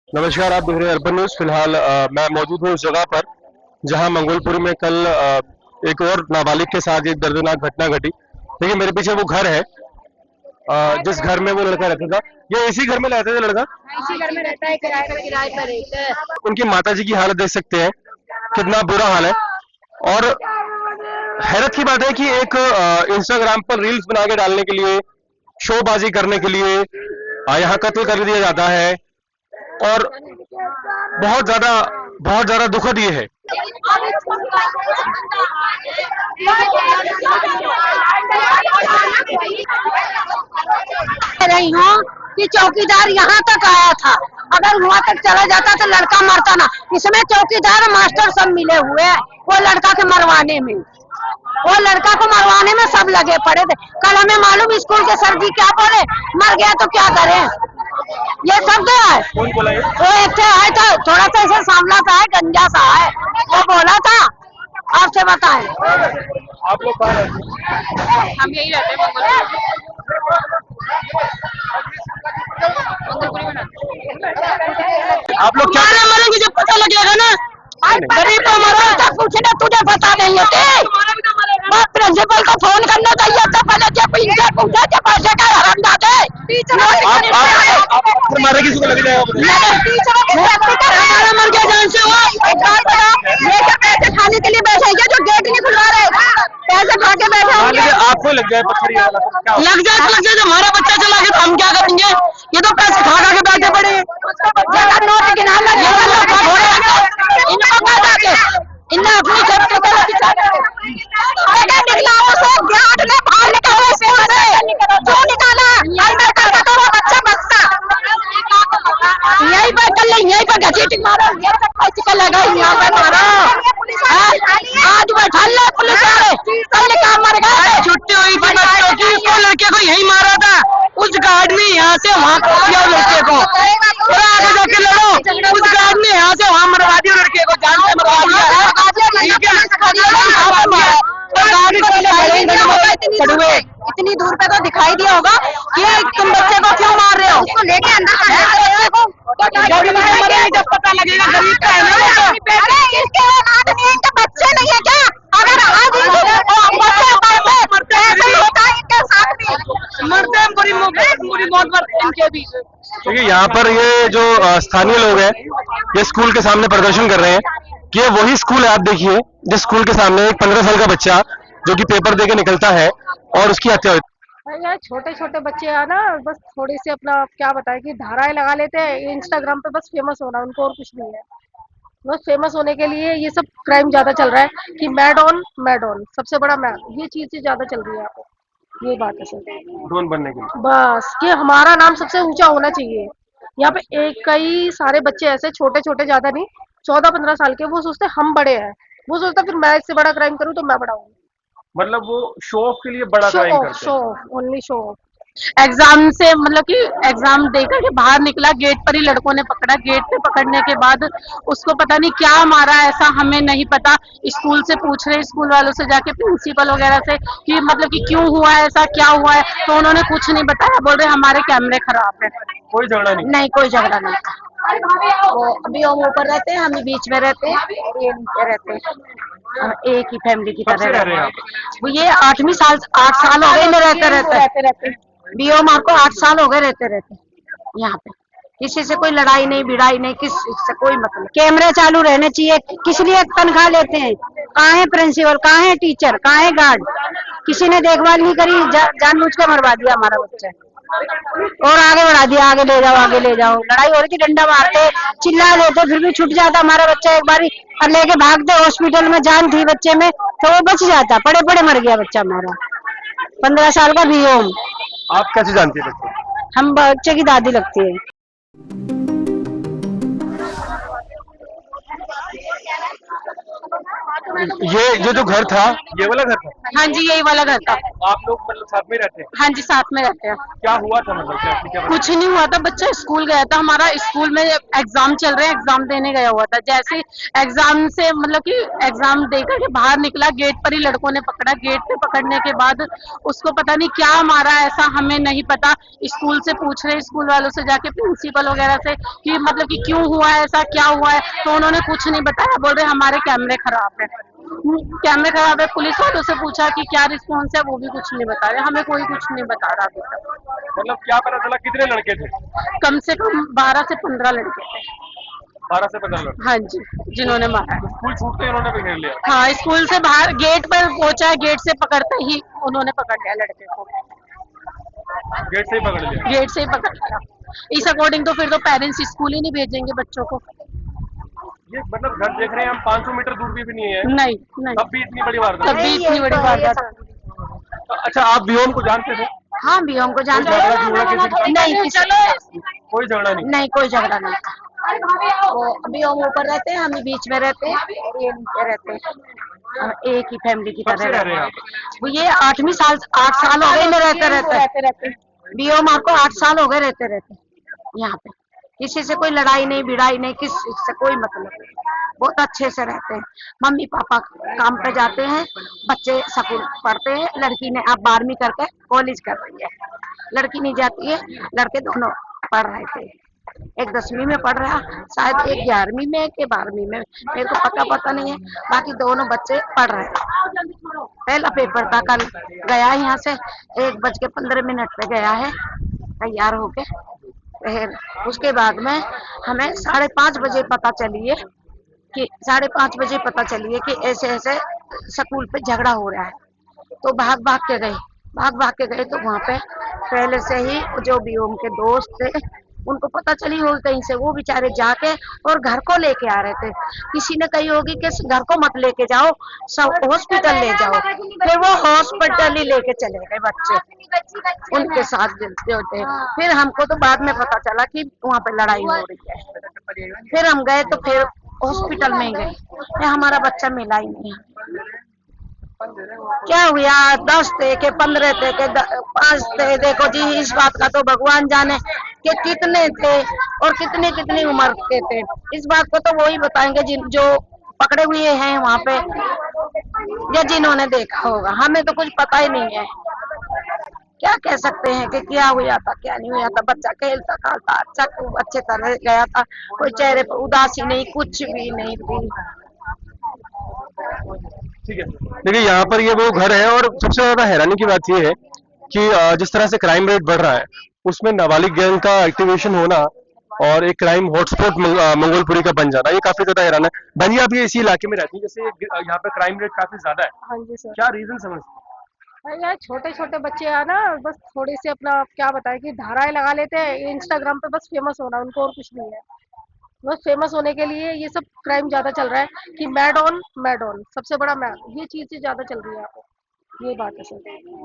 नमस्कार, आप देख रहे हैं अर्बन न्यूज। फिलहाल मैं मौजूद हूँ उस जगह पर जहां मंगोलपुरी में कल एक और नाबालिग के साथ एक दर्दनाक घटना घटी। देखिए मेरे पीछे वो घर है, जिस घर में वो लड़का रहता था। ये इसी घर में रहता था लड़का? इसी घर में रहता है, किराए पर रहता है। उनकी माताजी की हालत देख सकते हैं, कितना बुरा हाल है। और हैरत की बात है कि एक इंस्टाग्राम पर रील्स बना के डालने के लिए, शोबाजी करने के लिए यहाँ कत्ल कर दिया जाता है। और बहुत ज्यादा दुखद ये है। रही हूँ कि चौकीदार यहाँ तक आया था, अगर वहाँ तक चला जाता तो लड़का मरता ना। इसमें चौकीदार मास्टर सब मिले हुए हैं वो लड़का के मरवाने में, वो लड़का को मरवाने में सब लगे पड़े थे। कल हमें मालूम स्कूल के सर जी क्या बोले, मर गया तो क्या करें। ये सब तो है। कौन बोला ये? वो एक आया था, थोड़ा सा ऐसा सांवला सा है, गंजा सा है, वो बोला था। आपसे बताएं, आप लोग कहाँ रहते हैं? हम यही रहते हैं आप लोग क्या मरेंगे जब पता लगेगा ना। गरीब को मरो तो पूछना, तुझे पता नहीं होते। प्रिंसिपल को फोन करना चाहिए था पहले, जब इनसे पूछा जब पैसे का हराम जाते। आप मारे किसी को लग जाएगा? हमारा मर गया जान से हुआ। एक बात बताओ, ये क्या पैसे खाने के लिए बैठे हैं जो गेट नहीं खुलवा रहे, पैसे खा के बैठे होंगे। आपको लग जाए पत्थर ये वाला तो क्या होगा? लग जाए तो लग जाए, जब हमारा बच्चा चला गया तो हम क्या करेंगे। ये तो पैसे खा खा के बैठे पड़े हैं। जगह नोट गिनाना इनको क्या जाके इन्हें अपनी सेफ्टी को निकला उसे गार्ड ने बाहर निकाला, स्कूल से क्यों निकाला। अंदर करता तो वो बच्चा बचता। यहीं पर कर ले, यहीं पर घसीट मारो, ये तक पैसे लगा यहाँ पे मारो। आज बैठा ले पुलिस वाले, कल काम मर गए। छुट्टी हुई थी बच्चों की, उसको लड़के को यही मारा था। उस गार्ड ने यहाँ से वहाँ कर दिया लड़के को, थोड़ा आगे जाके लड़ो। उस गार्ड ने यहाँ से वहाँ मरवा दिया लड़के को, जान से मरवा दिया है। इतनी दूर पे तो दिखाई दिया होगा कि तुम बच्चे को क्यों मार रहे हो। उसको लेके अंदर जब पता लगेगा गरीब का है ना। इनके बच्चे नहीं है क्या? अगर आज मरते हैं, पूरी मौत मरते इनके भी। देखिए यहाँ पर ये जो स्थानीय लोग हैं, ये स्कूल के सामने प्रदर्शन कर रहे हैं कि ये वही स्कूल है। आप देखिए जिस स्कूल के सामने एक 15 साल का बच्चा जो कि पेपर देके निकलता है और उसकी हत्या होती है। यार छोटे छोटे बच्चे हैं ना, बस थोड़ी सी अपना क्या बताए कि धाराएं लगा लेते हैं इंस्टाग्राम पे, बस फेमस होना उनको, और कुछ नहीं है। बस फेमस होने के लिए ये सब क्राइम ज्यादा चल रहा है कि मैड ऑन सबसे बड़ा मैड, ये चीज ज्यादा चल रही है यहाँ पे। ये बात है सर, डॉन बनने के लिए बस कि हमारा नाम सबसे ऊंचा होना चाहिए। यहाँ पे एक कई सारे बच्चे ऐसे छोटे छोटे, ज्यादा नहीं, 14-15 साल के, वो सोचते हम बड़े हैं। वो सोचता फिर मैं इससे बड़ा क्राइम करूँ तो मैं बड़ा हूँ। मतलब वो शो ऑफ के लिए बड़ा शो क्राइम ऑफ, करते शो हैं। Of, only show off. Exam से मतलब कि एग्जाम देकर के बाहर निकला, गेट पर ही लड़कों ने पकड़ा। गेट पे पकड़ने के बाद उसको पता नहीं क्या मारा, ऐसा हमें नहीं पता। स्कूल से पूछ रहे, स्कूल वालों से जाके, प्रिंसिपल वगैरह से कि मतलब कि क्यों हुआ है ऐसा, क्या हुआ है, तो उन्होंने कुछ नहीं बताया। बोल रहे हमारे कैमरे खराब है। कोई झगड़ा नहीं? नहीं, कोई झगड़ा नहीं था। वो अभी हम ऊपर रहते हैं, हम बीच में रहते हैं, और ये नीचे रहते हैं। हम एक ही फैमिली की कब तरह से रह रहते रहे हैं हैं। आप? वो ये 8 साल हो गए इन्हें रहते बीओ मार को 8 साल हो गए रहते यहाँ पे। किसी से कोई लड़ाई नहीं, भिड़ाई नहीं, किसी से कोई मतलब। कैमरे चालू रहने चाहिए। किस लिए तनख्वाह लेते हैं? कहाँ है प्रिंसिपल, कहाँ है टीचर, कहाँ है गार्ड? किसी ने देखभाल नहीं करी, जानबूझ के मरवा दिया हमारा बच्चा और आगे बढ़ा दिया। आगे ले जाओ, आगे ले जाओ। लड़ाई हो रही थी, डंडा मारते, चिल्ला देते, फिर भी छूट जाता हमारा बच्चा एक बारी, और लेके भागते। हॉस्पिटल में जान थी बच्चे में तो वो बच जाता, पड़े पड़े मर गया बच्चा हमारा, 15 साल का बीओ। आप कैसे जानती है बच्चे? हम बच्चे की दादी लगती है। ये जो घर था, ये वाला घर था? हाँ जी, यही वाला घर था। आप लोग मतलब साथ में रहते हैं? हाँ जी, साथ में रहते हैं। क्या हुआ था मतलब क्या कुछ नहीं हुआ था, बच्चा स्कूल गया था, हमारा स्कूल में एग्जाम चल रहे हैं, एग्जाम देने गया हुआ था। जैसे एग्जाम से मतलब कि एग्जाम देकर के बाहर निकला, गेट पर ही लड़कों ने पकड़ा। गेट पे पकड़ने के बाद उसको पता नहीं क्या मारा, ऐसा हमें नहीं पता। स्कूल से पूछ रहे, स्कूल वालों से जाके, प्रिंसिपल वगैरह से कि मतलब कि क्यों हुआ है, ऐसा क्या हुआ है, तो उन्होंने कुछ नहीं बताया। बोल रहे हमारे कैमरे खराब है, कैमरे खराब है। पुलिस वालों से पूछा कि क्या रिस्पॉन्स है, वो भी कुछ नहीं बता रहे, हमें कोई कुछ नहीं बता रहा अभी तक। मतलब क्या पता चला कितने लड़के थे? कम से कम 12 से 15 लड़के थे। 12 से 15 लड़के। हाँ जी, जिन्होंने मारा है। स्कूल छूटते ही उन्होंने भी घेर लिया? हाँ, स्कूल से बाहर गेट पर पहुंचा, गेट से पकड़ते ही उन्होंने पकड़ लिया लड़के को। गेट से ही पकड़ लिया? गेट से ही पकड़ लिया। इस अकॉर्डिंग तो फिर तो पेरेंट्स स्कूल ही नहीं भेजेंगे बच्चों को। ये मतलब घर देख रहे हैं हम, 500 मीटर दूर भी नहीं है। नहीं नहीं, तब भी इतनी बड़ी वारदात। तब भी इतनी बड़ी वारदात। अच्छा, आप व्योम को जानते थे? हाँ भी हमको जानते कोई झगड़ा झुगड़ा किसी के साथ? नहीं, कोई झगड़ा नहीं? नहीं कोई झगड़ा नहीं था। वो अभी हम ऊपर रहते हैं, हम बीच में रहते हैं, और ये नीचे रहते हैं। हम एक ही फैमिली की कब तरह से रह रहते रहे हैं हैं। आप? वो ये 8 साल हो गए रहते रहते बीओ मार को 8 साल हो गए रहते रहते यहाँ पे। किसी से कोई लड़ाई नहीं, भिड़ाई नहीं, किसी से कोई मतलब नहीं। बहुत अच्छे से रहते हैं। मम्मी पापा काम पे जाते हैं, बच्चे स्कूल पढ़ते हैं। लड़की ने अब 12वीं करके कॉलेज कर रही है, लड़की नहीं जाती है। लड़के दोनों पढ़ रहे थे, एक 10वीं में पढ़ रहा, शायद एक 11वीं में, के 12वीं में, मेरे को पता नहीं है। बाकी दोनों बच्चे पढ़ रहे हैं। पहला पेपर था, कल गया यहाँ से 1:15 पे गया है तैयार होके। फिर उसके बाद में हमें 5:30 बजे पता चली है कि 5:30 बजे पता चली है कि ऐसे ऐसे स्कूल पे झगड़ा हो रहा है। तो भाग भाग के गए तो वहाँ पे पहले से ही जो भी उनके दोस्त थे उनको पता चली होगी कहीं से, वो बेचारे जाके और घर को लेके आ रहे थे। किसी ने कही होगी कि घर को मत लेके जाओ, सब हॉस्पिटल ले जाओ। फिर वो हॉस्पिटल ही लेके चले गए बच्चे, उनके साथ मिलते होते। फिर हमको तो बाद में पता चला कि वहाँ पे लड़ाई हो रही है। फिर हम गए तो फिर हॉस्पिटल में गए, हमारा बच्चा मिला ही नहीं। क्या हुआ, 10 थे के 15 थे के 5 थे, देखो जी इस बात का तो भगवान जाने कि कितने थे और कितनी कितनी उम्र के थे। इस बात को तो वो ही बताएंगे जो पकड़े हुए हैं वहाँ पे या जिन्होंने देखा होगा। हमें तो कुछ पता ही नहीं है, क्या कह सकते हैं कि क्या हुआ था क्या नहीं हुआ था। बच्चा खेलता खालता अच्छा अच्छे तरह गया था, कोई चेहरे पर उदासी नहीं, कुछ भी नहीं थी। ठीक है, देखिए यहाँ पर ये वो घर है, और सबसे ज्यादा हैरानी की बात ये है कि जिस तरह से क्राइम रेट बढ़ रहा है उसमें नाबालिग गैंग का एक्टिवेशन होना और एक क्राइम हॉटस्पॉट मंगोलपुरी का बन जाना, ये काफी ज्यादा हैरान है। बनिया अभी इसी इलाके में रहती है, जैसे यहाँ पे क्राइम रेट काफी ज्यादा है। हाँ जी सर। क्या रीजन समझते हैं? यार छोटे छोटे बच्चे है ना, बस थोड़ी सी अपना क्या बताए कि धाराएं लगा लेते हैं इंस्टाग्राम पे, बस फेमस होना उनको, और कुछ नहीं है। बस फेमस होने के लिए ये सब क्राइम ज्यादा चल रहा है कि मैड ऑन सबसे बड़ा मैड, ये चीजें ज्यादा चल रही है यहाँ पे। ये बात है सर,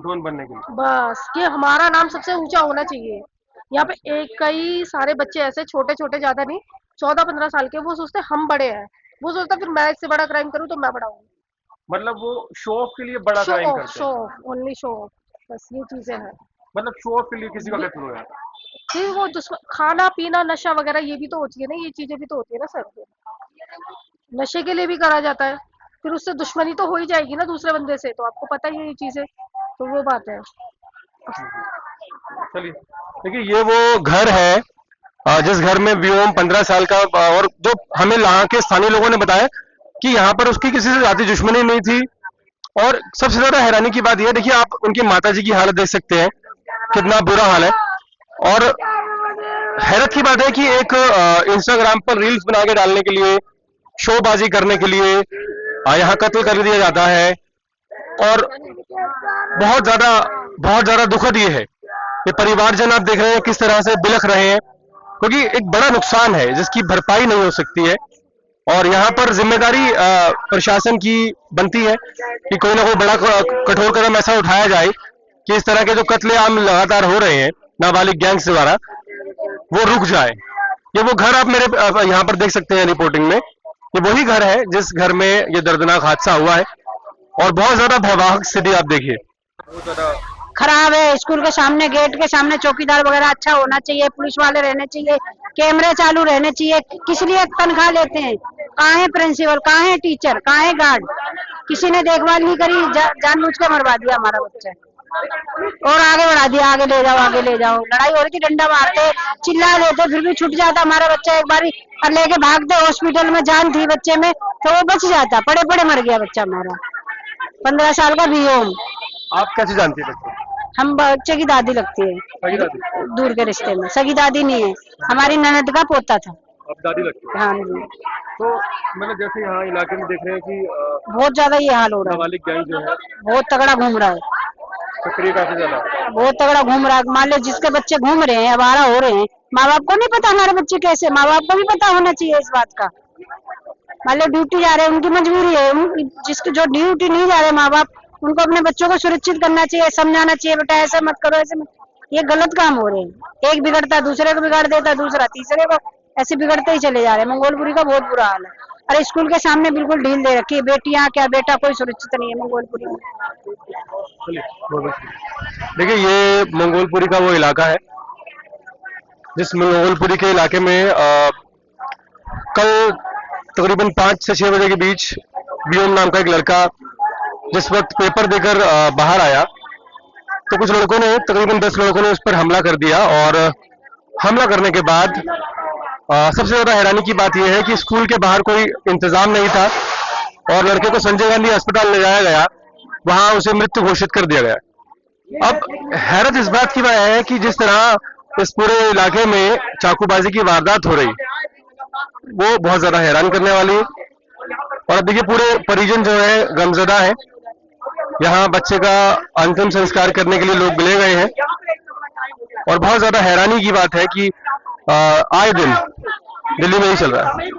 डॉन बनने के लिए बस कि हमारा नाम सबसे ऊंचा होना चाहिए। यहाँ पे एक कई सारे बच्चे ऐसे छोटे छोटे, ज्यादा नहीं, 14-15 साल के, वो सोचते हम बड़े हैं। वो सोचता फिर मैं इससे बड़ा क्राइम करूँ तो मैं बड़ा हूँ। मतलब वो शो ऑफ के लिए बड़ा शो क्राइम ऑफ, करते शो हैं। ऑफ, ओनली शो ऑफ, बस ये चीजें हैं। मतलब शो ऑफ के लिए किसी का कत्ल हो रहा है। फिर वो खाना पीना नशा वगैरह ये भी तो होती है ना, ये चीजें भी तो होती है ना सर। नशे के लिए भी करा जाता है, फिर उससे दुश्मनी तो हो ही जाएगी ना दूसरे बंदे से, तो आपको पता ही है ये चीजें, तो वो बात है। चलिए, देखिए ये वो घर है जिस घर में व्योम 15 साल का, और जो हमें यहाँ के स्थानीय लोगों ने बताया कि यहाँ पर उसकी किसी से जाति दुश्मनी नहीं थी। और सबसे ज्यादा हैरानी की बात यह, देखिए आप उनकी माताजी की हालत देख सकते हैं, कितना बुरा हाल है। और हैरत की बात है कि एक इंस्टाग्राम पर रील्स बना के डालने के लिए, शोबाजी करने के लिए यहाँ कत्ल कर दिया जाता है। और बहुत ज्यादा दुखद ये है, ये परिवारजन आप देख रहे हैं किस तरह से बिलख रहे हैं, क्योंकि एक बड़ा नुकसान है जिसकी भरपाई नहीं हो सकती है। और यहाँ पर जिम्मेदारी प्रशासन की बनती है कि कोई ना कोई बड़ा कठोर कदम ऐसा उठाया जाए कि इस तरह के जो कत्लेआम लगातार हो रहे हैं नाबालिग गैंग्स द्वारा, वो रुक जाए। ये वो घर आप मेरे यहाँ पर देख सकते हैं रिपोर्टिंग में, ये वही घर है जिस घर में ये दर्दनाक हादसा हुआ है। और बहुत ज्यादा भयावह स्थिति आप देखिए, बहुत ज्यादा खराब है। स्कूल के सामने, गेट के सामने चौकीदार वगैरह अच्छा होना चाहिए, पुलिस वाले रहने चाहिए, कैमरे चालू रहने चाहिए। किस लिए तनख्वाह लेते हैं? कहाँ है प्रिंसिपल, कहाँ है टीचर, कहाँ है गार्ड? किसी ने देखभाल नहीं करी, जानबूझ के मरवा दिया हमारा बच्चा और आगे बढ़ा दिया, आगे ले जाओ, आगे ले जाओ। लड़ाई हो रही थी, डंडा मारते, चिल्ला देते, फिर भी छूट जाता हमारा बच्चा। एक बारी और लेके भागते हॉस्पिटल में, जान थी बच्चे में तो वो बच जाता, पड़े पड़े मर गया बच्चा हमारा, 15 साल का बियोम। आप कैसे जानती है बच्चे? हम बच्चे की दादी लगती है, सगी दादी? दूर के रिश्ते में। सगी दादी नहीं है, हमारी ननद का पोता था। आप दादी लगती है? हाँ जी। तो मतलब जैसे यहाँ इलाके में देख रहे हैं कि बहुत ज्यादा ये हाल हो रहा है, नाबालिग गैंग जो है बहुत तगड़ा घूम रहा है, सक्रिय काफी ज्यादा, बहुत तगड़ा घूम रहा है। मान लो जिसके बच्चे घूम रहे हैं, आवारा हो रहे हैं, माँ बाप को नहीं पता हमारे बच्चे कैसे, माँ बाप को भी पता होना चाहिए इस बात का। मान लो ड्यूटी जा रहे हैं, उनकी मजबूरी है, जिसके जो ड्यूटी नहीं जा रहे माँ बाप, उनको अपने बच्चों को सुरक्षित करना चाहिए, समझाना चाहिए, बेटा ऐसा मत करो, ऐसे मत। ये गलत काम हो रहे हैं, एक बिगड़ता दूसरे को बिगाड़ देता, दूसरा तीसरे को, ऐसे बिगड़ते ही चले जा रहे हैं। मंगोलपुरी का बहुत बुरा हाल है। अरे स्कूल के सामने बिल्कुल ढील दे रखी है, बेटियां क्या बेटा कोई सुरक्षित नहीं है मंगोलपुरी में। देखिए ये मंगोलपुरी का वो इलाका है जिस मंगोलपुरी के इलाके में कल तकरीबन 5 से 6 बजे के बीच व्योम नाम का एक लड़का जिस वक्त पेपर देकर बाहर आया तो कुछ लड़कों ने, तकरीबन 10 लड़कों ने उस पर हमला कर दिया। और हमला करने के बाद सबसे ज्यादा हैरानी की बात यह है कि स्कूल के बाहर कोई इंतजाम नहीं था और लड़के को संजय गांधी अस्पताल ले जाया गया, वहां उसे मृत घोषित कर दिया गया। अब हैरत इस बात की है कि जिस तरह इस पूरे इलाके में चाकूबाजी की वारदात हो रही, वो बहुत ज्यादा हैरान करने वाली है। और अब देखिए पूरे परिजन जो है गमजदा है। यहाँ बच्चे का अंतिम संस्कार करने के लिए लोग ले गए हैं और बहुत ज्यादा हैरानी की बात है कि आए दिन दिल्ली में ही चल रहा है।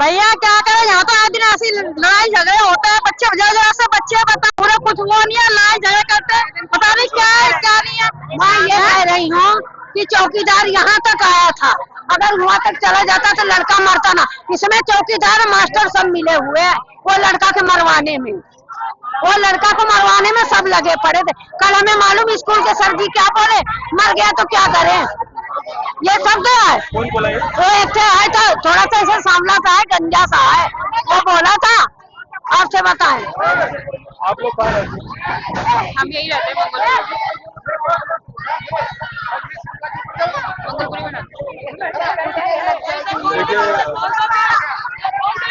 भैया क्या करें, यहाँ तो आए दिन ऐसी लड़ाई झगड़े होते हैं, बच्चे जरा से बच्चे बता पूरा कुछ वो नहीं है, लड़ाई झगड़े करते हैं, पता नहीं क्या है क्या नहीं है। मैं ये कह रही हूँ कि चौकीदार यहाँ तक आया था, अगर वहाँ तक चला जाता तो लड़का मरता ना। इसमें चौकीदार मास्टर सब मिले हुए हैं वो लड़का के मरवाने में, वो लड़का को मरवाने में सब लगे पड़े थे। कल हमें मालूम स्कूल के सर जी क्या बोले, मर गया तो क्या करें, ये सब तो है। वो एक है तो थोड़ा सा ऐसा सांवला सा है, गंजा सा है, वो बोला था। आपसे बताएं, आप लोग कहाँ रहते हैं? हम यही रहते हैं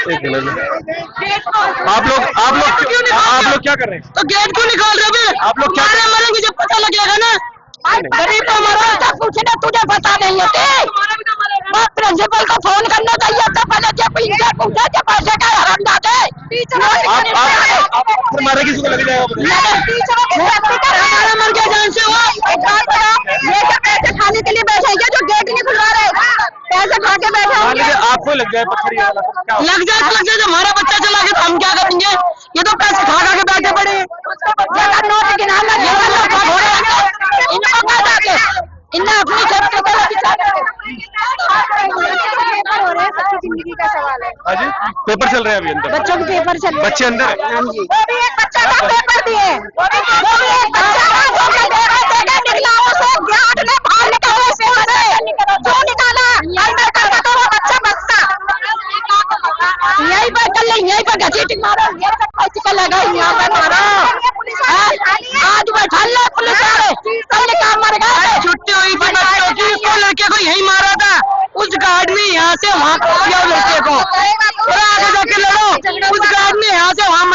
एक मिनट, आप लोग क्या कर रहे हैं? तो गेट क्यों निकाल रहे हैं? आप लोग क्या मरेंगे जब पता लगेगा ना। गरीब को मरो तो पूछना, तुझे पता नहीं होती। प्रिंसिपल को फोन करना चाहिए था पहले, जब इनसे पूछा जब पैसे का हराम जाते मारे किसी को लग जाएगा। हमारा मर गया जान से वो। ये क्या पैसे खाने के लिए बैठे हैं जो गेट नहीं खुलवा रहे, पैसे खा के बैठे होंगे। आपको लग जाए पत्थर, लग जाए तो लग जाए, जब हमारा बच्चा चला गया तो हम क्या करेंगे? ये तो पैसे खा खा के बैठे पड़े। नोट गिनाना इनको क्या जाके इन्हें अपनी सेफ्टी को जिंदगी का सवाल है। हाँ जी, पेपर चल रहे हैं अभी अंदर, बच्चों के पेपर चल रहे हैं। बच्चे अंदर है। हाँ जी, वो भी एक बच्चा का पेपर दिए, वो भी एक बच्चा का जो पेपर निकला उसे ज्ञान ने बाहर निकाला स्कूल से, जो निकाला अंदर का तो वो बच्चा बचता। यहीं पर कल यहीं पर घसीट मारो, ये सब पैसे लगा यहाँ पर मारो। आज बैठा ले पुलिस वाले, कल काम मर गए। छुट्टी हुई थी बच्चों की, उसको लड़के को यही मारा था, उस गार्ड ने यहाँ से वहाँ कर दिया लड़के को। और आगे जाके लड़ो, उस गार्ड ने यहाँ से वहाँ